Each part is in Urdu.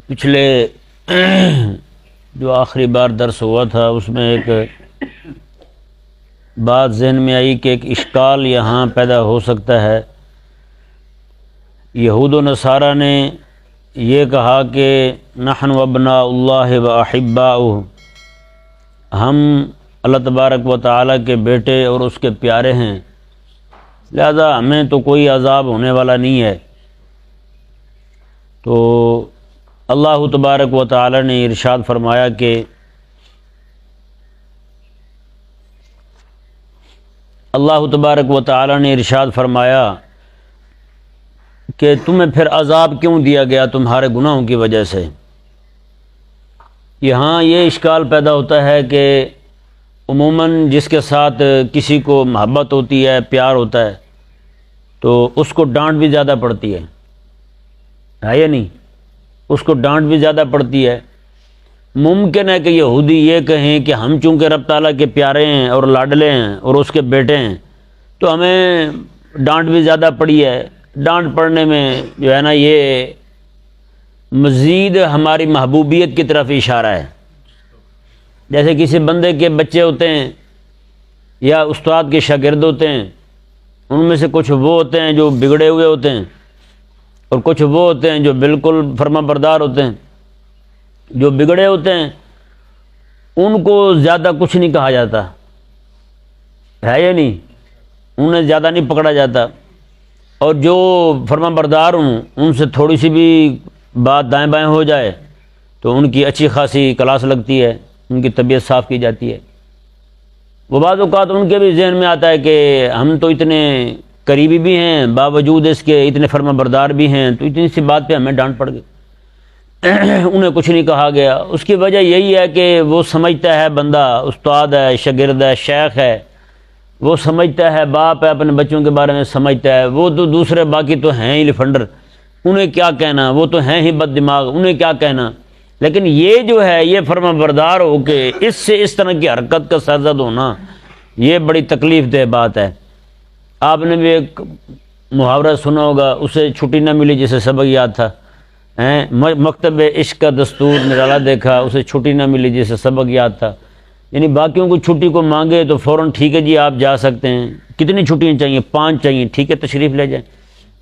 پچھلے جو آخری بار درس ہوا تھا اس میں ایک بات ذہن میں آئی کہ ایک اشکال یہاں پیدا ہو سکتا ہے۔ یہود و نصارہ نے یہ کہا کہ نحن ابناء اللہ و احباؤہ، ہم اللہ تبارک و تعالیٰ کے بیٹے اور اس کے پیارے ہیں، لہذا ہمیں تو کوئی عذاب ہونے والا نہیں ہے۔ تو اللہ تبارک و تعالیٰ نے ارشاد فرمایا کہ اللہ تبارک و تعالیٰ نے ارشاد فرمایا کہ تمہیں پھر عذاب کیوں دیا گیا تمہارے گناہوں کی وجہ سے۔ یہاں یہ اشکال پیدا ہوتا ہے کہ عموماً جس کے ساتھ کسی کو محبت ہوتی ہے، پیار ہوتا ہے، تو اس کو ڈانٹ بھی زیادہ پڑتی ہے یا نہیں؟ اس کو ڈانٹ بھی زیادہ پڑتی ہے۔ ممکن ہے کہ یہودی یہ کہیں کہ ہم چونکہ رب تعالیٰ کے پیارے ہیں اور لاڈلے ہیں اور اس کے بیٹے ہیں تو ہمیں ڈانٹ بھی زیادہ پڑی ہے۔ ڈانٹ پڑنے میں جو ہے نا یہ مزید ہماری محبوبیت کی طرف اشارہ ہے۔ جیسے کسی بندے کے بچے ہوتے ہیں یا استاد کے شاگرد ہوتے ہیں، ان میں سے کچھ وہ ہوتے ہیں جو بگڑے ہوئے ہوتے ہیں اور کچھ وہ ہوتے ہیں جو بالکل فرما بردار ہوتے ہیں۔ جو بگڑے ہوتے ہیں ان کو زیادہ کچھ نہیں کہا جاتا ہے یا نہیں، انہیں زیادہ نہیں پکڑا جاتا، اور جو فرما بردار ہوں ان سے تھوڑی سی بھی بات دائیں بائیں ہو جائے تو ان کی اچھی خاصی کلاس لگتی ہے، ان کی طبیعت صاف کی جاتی ہے۔ وہ بعض اوقات ان کے بھی ذہن میں آتا ہے کہ ہم تو اتنے قریبی بھی ہیں، باوجود اس کے اتنے فرما بردار بھی ہیں، تو اتنی سی بات پہ ہمیں ڈانٹ پڑ گئی، انہیں کچھ نہیں کہا گیا۔ اس کی وجہ یہی ہے کہ وہ سمجھتا ہے بندہ، استاد ہے، شاگرد ہے، شیخ ہے، وہ سمجھتا ہے، باپ ہے، اپنے بچوں کے بارے میں سمجھتا ہے، وہ تو دوسرے باقی تو ہیں ہی لفنڈر، انہیں کیا کہنا، وہ تو ہیں ہی بد دماغ، انہیں کیا کہنا۔ لیکن یہ جو ہے یہ فرما بردار ہو کے اس سے اس طرح کی حرکت کا سرزد ہونا، یہ بڑی تکلیف دہ بات ہے۔ آپ نے بھی ایک محاورہ سنا ہوگا، اسے چھٹی نہ ملی جسے سبق یاد تھا، مکتب عشق کا دستور نرالا دیکھا، اسے چھٹی نہ ملی جسے سبق یاد تھا۔ یعنی باقیوں کو چھٹی کو مانگے تو فوراً ٹھیک ہے جی آپ جا سکتے ہیں، کتنی چھٹیاں چاہیے؟ 5 چاہیے، ٹھیک ہے تشریف لے جائیں۔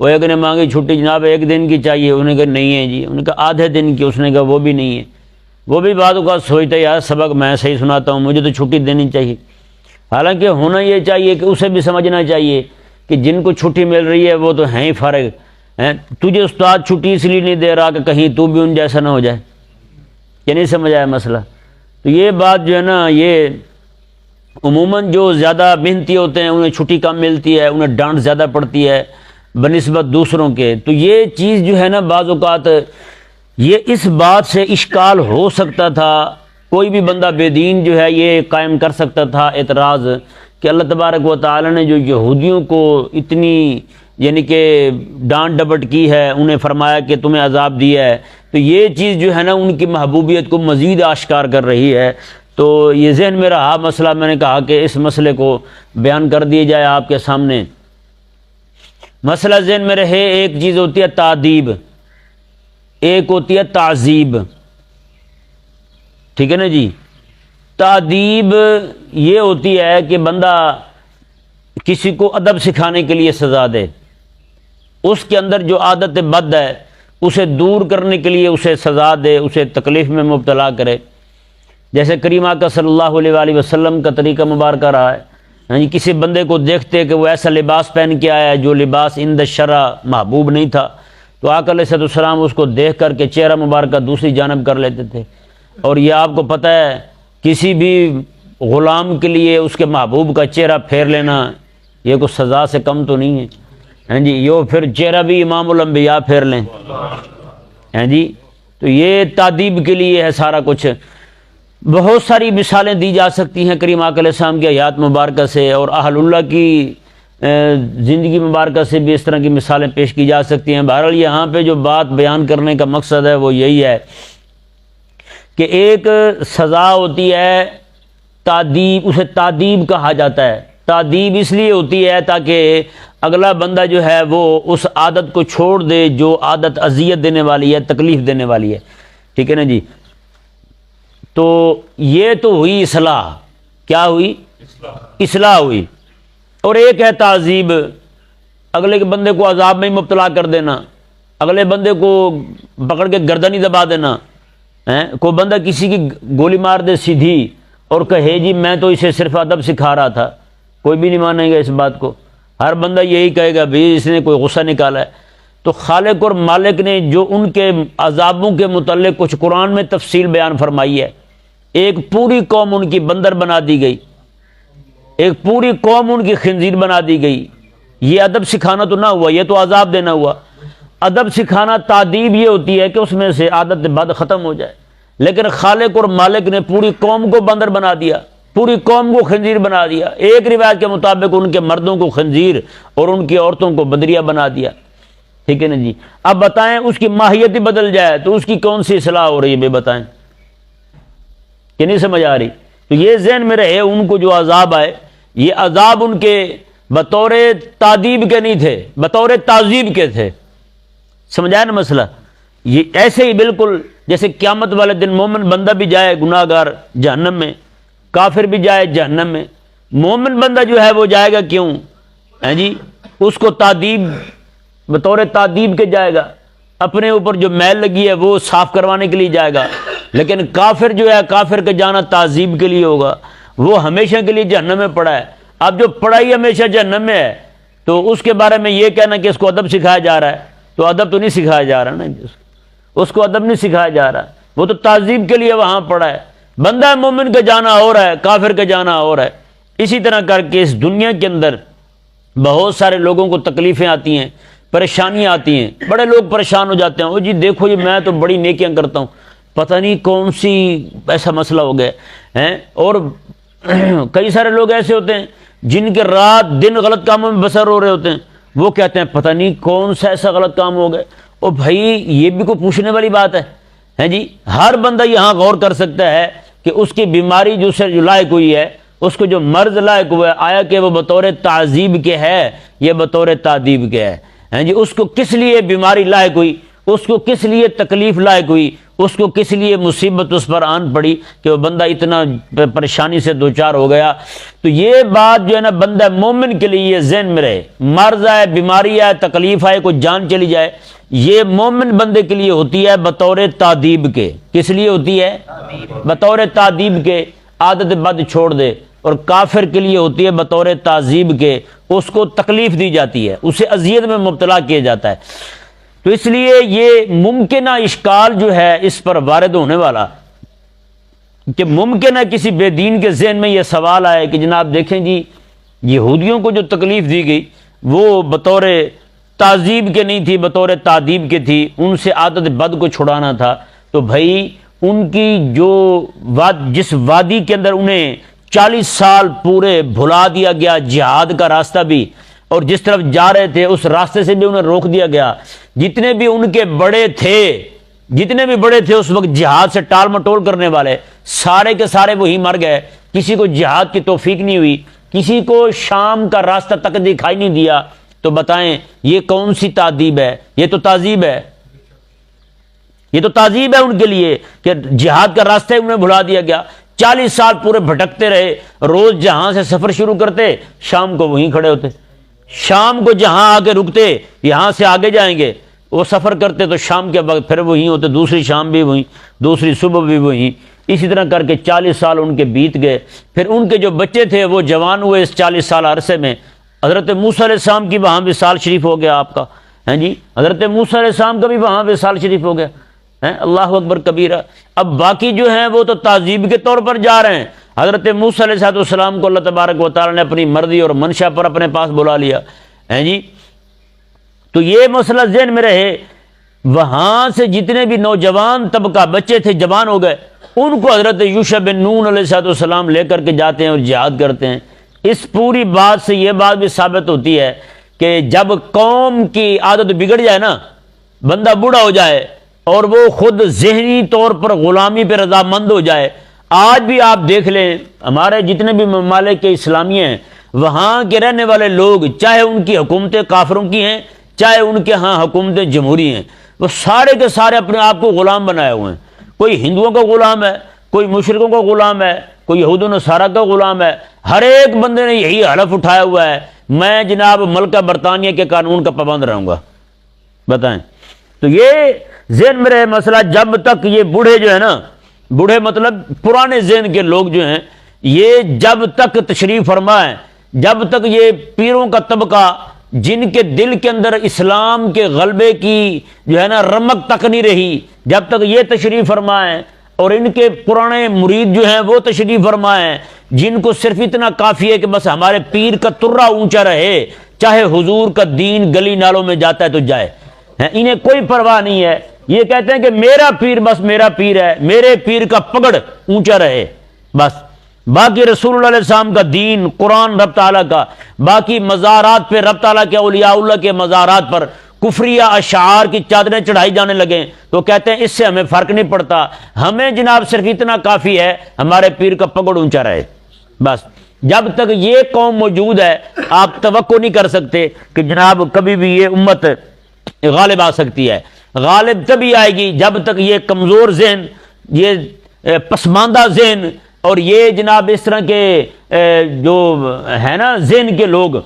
وہ ایک نے مانگی چھٹی جناب 1 دن کی چاہیے، انہوں نے کہا نہیں ہے جی، انہوں نے کہا آدھے دن کی، اس نے کہا وہ بھی نہیں ہے۔ وہ بھی بعد اوقات سوچتا ہے یار سبق میں صحیح سناتا ہوں، مجھے تو چھٹی دینی چاہیے۔ حالانکہ ہونا یہ چاہیے کہ اسے بھی سمجھنا چاہیے کہ جن کو چھٹی مل رہی ہے وہ تو ہیں ہی فارغ ہیں، تجھے استاد چھٹی اس لیے نہیں دے رہا کہ کہیں تو بھی ان جیسا نہ ہو جائے۔ کہ نہیں سمجھ آیا مسئلہ؟ تو یہ بات جو ہے نا، یہ عموماً جو زیادہ محنتی ہوتے ہیں انہیں چھٹی کم ملتی ہے، انہیں ڈانٹ زیادہ پڑتی ہے بنسبت دوسروں کے۔ تو یہ چیز جو ہے نا بعض اوقات یہ اس بات سے اشکال ہو سکتا تھا، کوئی بھی بندہ بے دین جو ہے یہ قائم کر سکتا تھا اعتراض کہ اللہ تبارک و تعالی نے جو یہودیوں کو اتنی یعنی کہ ڈانٹ ڈپٹ کی ہے، انہیں فرمایا کہ تمہیں عذاب دیا ہے، تو یہ چیز جو ہے نا ان کی محبوبیت کو مزید آشکار کر رہی ہے۔ تو یہ ذہن میں رہا مسئلہ، میں نے کہا کہ اس مسئلے کو بیان کر دیا جائے آپ کے سامنے۔ مسئلہ ذہن میں رہے، ایک چیز ہوتی ہے تعدیب، ایک ہوتی ہے تعذیب، ٹھیک ہے نا جی؟ تعدیب یہ ہوتی ہے کہ بندہ کسی کو ادب سکھانے کے لیے سزا دے، اس کے اندر جو عادت بد ہے اسے دور کرنے کے لیے اسے سزا دے، اسے تکلیف میں مبتلا کرے۔ جیسے کریم آقا صلی اللہ علیہ وآلہ وسلم کا طریقہ مبارکہ رہا ہے، کسی بندے کو دیکھتے کہ وہ ایسا لباس پہن کے آیا ہے جو لباس عند الشرع محبوب نہیں تھا، تو آقا علیہ السلام اس کو دیکھ کر کے چہرہ مبارکہ دوسری جانب کر لیتے تھے۔ اور یہ آپ کو پتہ ہے کسی بھی غلام کے لیے اس کے محبوب کا چہرہ پھیر لینا یہ کوئی سزا سے کم تو نہیں ہے، ہاں جی؟ یہ پھر چہرہ بھی امام الانبیاء پھیر لیں، ہاں جی؟ تو یہ تعدیب کے لیے ہے سارا کچھ۔ بہت ساری مثالیں دی جا سکتی ہیں کریم آقا علیہ السلام کی حیات مبارکہ سے، اور اہل اللہ کی زندگی مبارکہ سے بھی اس طرح کی مثالیں پیش کی جا سکتی ہیں۔ بہرحال یہاں پہ جو بات بیان کرنے کا مقصد ہے وہ یہی ہے کہ ایک سزا ہوتی ہے تعدیب، اسے تعدیب کہا جاتا ہے۔ تعدیب اس لیے ہوتی ہے تاکہ اگلا بندہ جو ہے وہ اس عادت کو چھوڑ دے جو عادت اذیت دینے والی ہے، تکلیف دینے والی ہے۔ ٹھیک ہے نا جی. تو یہ تو ہوئی اصلاح. کیا ہوئی؟ اصلاح ہوئی. اور ایک ہے تعذیب، اگلے کے بندے کو عذاب میں ہی مبتلا کر دینا، اگلے بندے کو پکڑ کے گردن ہی دبا دینا. کوئی بندہ کسی کی گولی مار دے سیدھی اور کہے جی میں تو اسے صرف ادب سکھا رہا تھا، کوئی بھی نہیں مانے گا اس بات کو. ہر بندہ یہی کہے گا بھی اس نے کوئی غصہ نکالا ہے. تو خالق اور مالک نے جو ان کے عذابوں کے متعلق کچھ قرآن میں تفصیل بیان فرمائی ہے، ایک پوری قوم ان کی بندر بنا دی گئی، ایک پوری قوم ان کی خنزیر بنا دی گئی. یہ ادب سکھانا تو نہ ہوا، یہ تو عذاب دینا ہوا. ادب سکھانا تعدیب یہ ہوتی ہے کہ اس میں سے عادت بد ختم ہو جائے. لیکن خالق اور مالک نے پوری قوم کو بندر بنا دیا، پوری قوم کو خنزیر بنا دیا. ایک روایت کے مطابق ان کے مردوں کو خنزیر اور ان کی عورتوں کو بندریا بنا دیا. ٹھیک ہے نا جی. اب بتائیں اس کی ماہیت ہی بدل جائے تو اس کی کون سی اصلاح ہو رہی ہے؟ بے بتائیں کہ نہیں سمجھ آ رہی؟ تو یہ ذہن میں رہے ان کو جو عذاب آئے، یہ عذاب ان کے بطور تعذیب کے نہیں تھے، بطور تعذیب کے تھے. سمجھایا نا مسئلہ؟ یہ ایسے ہی بالکل جیسے قیامت والے دن مومن بندہ بھی جائے گناہ گار جہنم میں، کافر بھی جائے جہنم میں. مومن بندہ جو ہے وہ جائے گا کیوں؟ جی اس کو تعذیب، بطور تعذیب کے جائے گا، اپنے اوپر جو میل لگی ہے وہ صاف کروانے کے لیے جائے گا. لیکن کافر جو ہے، کافر کا جانا تعذیب کے لیے ہوگا، وہ ہمیشہ کے لیے جہنم میں پڑا ہے. اب جو پڑائی ہمیشہ جہنم میں ہے تو اس کے بارے میں یہ کہنا کہ اس کو ادب سکھایا جا رہا ہے، تو ادب تو نہیں سکھایا جا رہا نا، اس کو ادب نہیں سکھایا جا رہا، وہ تو تعذیب کے لیے وہاں پڑا ہے. بندہ مومن کا جانا ہو رہا ہے، کافر کا جانا ہو رہا ہے. اسی طرح کر کے اس دنیا کے اندر بہت سارے لوگوں کو تکلیفیں آتی ہیں، پریشانیاں آتی ہیں. بڑے لوگ پریشان ہو جاتے ہیں، او جی دیکھو جی میں تو بڑی نیکیاں کرتا ہوں، پتہ نہیں کون سی ایسا مسئلہ ہو گیا ہے. اور کئی سارے لوگ ایسے ہوتے ہیں جن کے رات دن غلط کاموں میں بسر ہو رہے ہوتے ہیں، وہ کہتے ہیں پتہ نہیں کون سا ایسا غلط کام ہو گیا. او بھائی یہ بھی کوئی پوچھنے والی بات ہے جی؟ ہر بندہ یہاں غور کر سکتا ہے کہ اس کی بیماری جو سے لائق ہوئی ہے، اس کو جو مرض لائق ہوا ہے، آیا کہ وہ بطور تعذیب کے ہے یا بطور تعذیب کے ہے جی؟ اس کو کس لیے بیماری لائق ہوئی، اس کو کس لیے تکلیف لائق ہوئی، اس کو کس لیے مصیبت اس پر آن پڑی کہ وہ بندہ اتنا پریشانی سے دوچار ہو گیا. تو یہ بات جو ہے نا بندہ مومن کے لیے یہ ذہن میں رہے، مرض آئے، بیماری آئے، تکلیف آئے، کوئی جان چلی جائے، یہ مومن بندے کے لیے ہوتی ہے بطور تعذیب کے. کس لیے ہوتی ہے؟ بطور تعذیب کے. عادت بد چھوڑ دے. اور کافر کے لیے ہوتی ہے بطور تعذیب کے، اس کو تکلیف دی جاتی ہے، اسے اذیت میں مبتلا کیا جاتا ہے. تو اس لیے یہ ممکنہ اشکال جو ہے اس پر وارد ہونے والا کہ ممکن ہے کسی بے دین کے ذہن میں یہ سوال آئے کہ جناب دیکھیں جی یہودیوں کو جو تکلیف دی گئی وہ بطور تعذیب کے نہیں تھی، بطور تعذیب کے تھی، ان سے عادت بد کو چھڑانا تھا. تو بھائی ان کی جو جس وادی کے اندر انہیں 40 سال پورے بھلا دیا گیا، جہاد کا راستہ بھی، اور جس طرف جا رہے تھے اس راستے سے بھی انہیں روک دیا گیا. جتنے بھی ان کے بڑے تھے اس وقت جہاد سے ٹال مٹول کرنے والے، سارے کے سارے وہی مر گئے. کسی کو جہاد کی توفیق نہیں ہوئی، کسی کو شام کا راستہ تک دکھائی نہیں دیا. تو بتائیں یہ کون سی تعذیب ہے؟ یہ تو تعذیب ہے، یہ تو تعذیب ہے ان کے لیے کہ جہاد کا راستہ انہیں بھلا دیا گیا. 40 سال پورے بھٹکتے رہے، روز جہاں سے سفر شروع کرتے شام کو وہیں کھڑے ہوتے، شام کو جہاں آگے رکتے یہاں سے آگے جائیں گے، وہ سفر کرتے تو شام کے وقت پھر وہیں ہوتے، دوسری شام بھی وہیں، دوسری صبح بھی وہیں. اسی طرح کر کے 40 سال ان کے بیت گئے. پھر ان کے جو بچے تھے وہ جوان ہوئے اس 40 سال عرصے میں. حضرت موسیٰ علیہ السلام کی وہاں وصال شریف ہو گیا آپ کا، ہیں جی؟ حضرت موسیٰ علیہ السلام کا بھی وہاں وصال شریف ہو گیا. اللہ اکبر کبیرہ. اب باقی جو ہیں وہ تو تعذیب کے طور پر جا رہے ہیں. حضرت موسیٰ علیہ السلام کو اللہ تبارک و تعالیٰ نے اپنی مرضی اور منشا پر اپنے پاس بلا لیا، ہیں جی؟ تو یہ مسئلہ ذہن میں رہے. وہاں سے جتنے بھی نوجوان طبقہ بچے تھے جوان ہو گئے، ان کو حضرت یوشع بن نون علیہ السلام لے کر کے جاتے ہیں اور جہاد کرتے ہیں. اس پوری بات سے یہ بات بھی ثابت ہوتی ہے کہ جب قوم کی عادت بگڑ جائے نا، بندہ بوڑھا ہو جائے اور وہ خود ذہنی طور پر غلامی پہ رضامند ہو جائے. آج بھی آپ دیکھ لیں ہمارے جتنے بھی ممالک اسلامیہ ہیں، وہاں کے رہنے والے لوگ، چاہے ان کی حکومتیں کافروں کی ہیں، چاہے ان کے ہاں حکومتیں جمہوری ہیں، وہ سارے کے سارے اپنے آپ کو غلام بنائے ہوئے ہیں. کوئی ہندوؤں کا غلام ہے، کوئی مشرکوں کا غلام ہے، کوئی یہود و نصارہ کا غلام ہے، ہر ایک بندے نے یہی حلف اٹھایا ہوا ہے میں جناب ملکہ برطانیہ کے قانون کا پابند رہوں گا۔ بتائیں، تو یہ ذہن میں رہے مسئلہ، جب تک یہ بوڑھے جو ہے نا، بوڑھے مطلب پرانے ذہن کے لوگ جو ہیں، یہ جب تک تشریف فرما ہے، جب تک یہ پیروں کا طبقہ جن کے دل کے اندر اسلام کے غلبے کی جو ہے نا رمق تک نہیں رہی، جب تک یہ تشریف فرما ہے اور ان کے پرانے مرید جو ہیں وہ تشریف فرما ہیں جن کو صرف اتنا کافی ہے کہ بس ہمارے پیر کا ترا اونچا رہے، چاہے حضور کا دین گلی نالوں میں جاتا ہے تو جائے، انہیں کوئی پرواہ نہیں ہے، یہ کہتے ہیں کہ میرا پیر بس میرا پیر ہے، میرے پیر کا پگڑ اونچا رہے بس، باقی رسول اللہ علیہ السلام کا دین، قرآن رب تعالیٰ کا، باقی مزارات پہ رب تعالیٰ کے اولیاء اللہ کے مزارات پر کفریہ اشعار کی چادریں چڑھائی جانے لگیں تو کہتے ہیں اس سے ہمیں فرق نہیں پڑتا، ہمیں جناب صرف اتنا کافی ہے ہمارے پیر کا پگڑ اونچا رہے بس۔ جب تک یہ قوم موجود ہے آپ توقع نہیں کر سکتے کہ جناب کبھی بھی یہ امت غالب آ سکتی ہے۔ غالب تبھی آئے گی جب تک یہ کمزور ذہن، یہ پسماندہ ذہن اور یہ جناب اس طرح کے جو ہے نا ذہن کے لوگ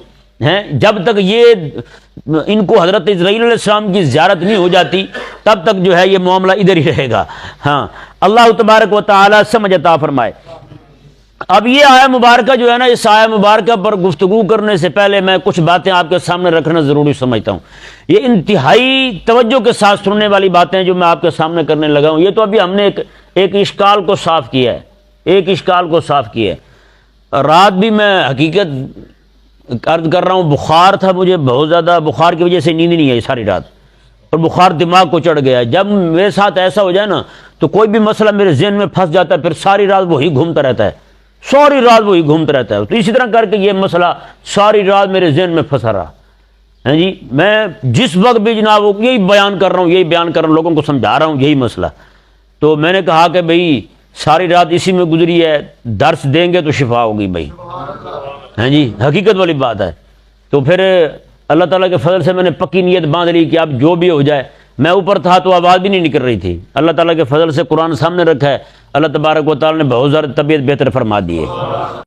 ہیں، جب تک یہ ان کو حضرت اسرائیل علیہ السلام کی زیارت نہیں ہو جاتی تب تک جو ہے یہ معاملہ ادھر ہی رہے گا۔ ہاں، اللہ تبارک و تعالی سمجھ عطا فرمائے۔ اب یہ آیہ مبارکہ جو ہے نا، اس آیہ مبارکہ پر گفتگو کرنے سے پہلے میں کچھ باتیں آپ کے سامنے رکھنا ضروری سمجھتا ہوں۔ یہ انتہائی توجہ کے ساتھ سننے والی باتیں جو میں آپ کے سامنے کرنے لگا ہوں، یہ تو ابھی ہم نے ایک اشکال کو صاف کیا ہے، ایک اشکال کو صاف کیا ہے۔ رات بھی میں حقیقت عرض کر رہا ہوں، بخار تھا مجھے بہت زیادہ، بخار کی وجہ سے نیند نہیں آئی ساری رات، اور بخار دماغ کو چڑھ گیا۔ جب میرے ساتھ ایسا ہو جائے نا تو کوئی بھی مسئلہ میرے ذہن میں پھنس جاتا ہے، پھر ساری رات وہی گھومتا رہتا ہے، ساری رات وہی گھومتا رہتا ہے۔ تو اسی طرح کر کے یہ مسئلہ ساری رات میرے ذہن میں پھنسا رہا ہے جی۔ میں جس وقت بھی جناب یہی بیان کر رہا ہوں، لوگوں کو سمجھا رہا ہوں یہی مسئلہ۔ تو میں نے کہا کہ بھئی ساری رات اسی میں گزری ہے، درس دیں گے تو شفا ہوگی بھائی، ہیں جی، حقیقت والی بات ہے۔ تو پھر اللہ تعالیٰ کے فضل سے میں نے پکی نیت باندھ لی کہ اب جو بھی ہو جائے۔ میں اوپر تھا تو آواز بھی نہیں نکل رہی تھی، اللہ تعالیٰ کے فضل سے قرآن سامنے رکھا ہے، اللہ تبارک و تعالیٰ نے بہت زیادہ طبیعت بہتر فرما دی ہے۔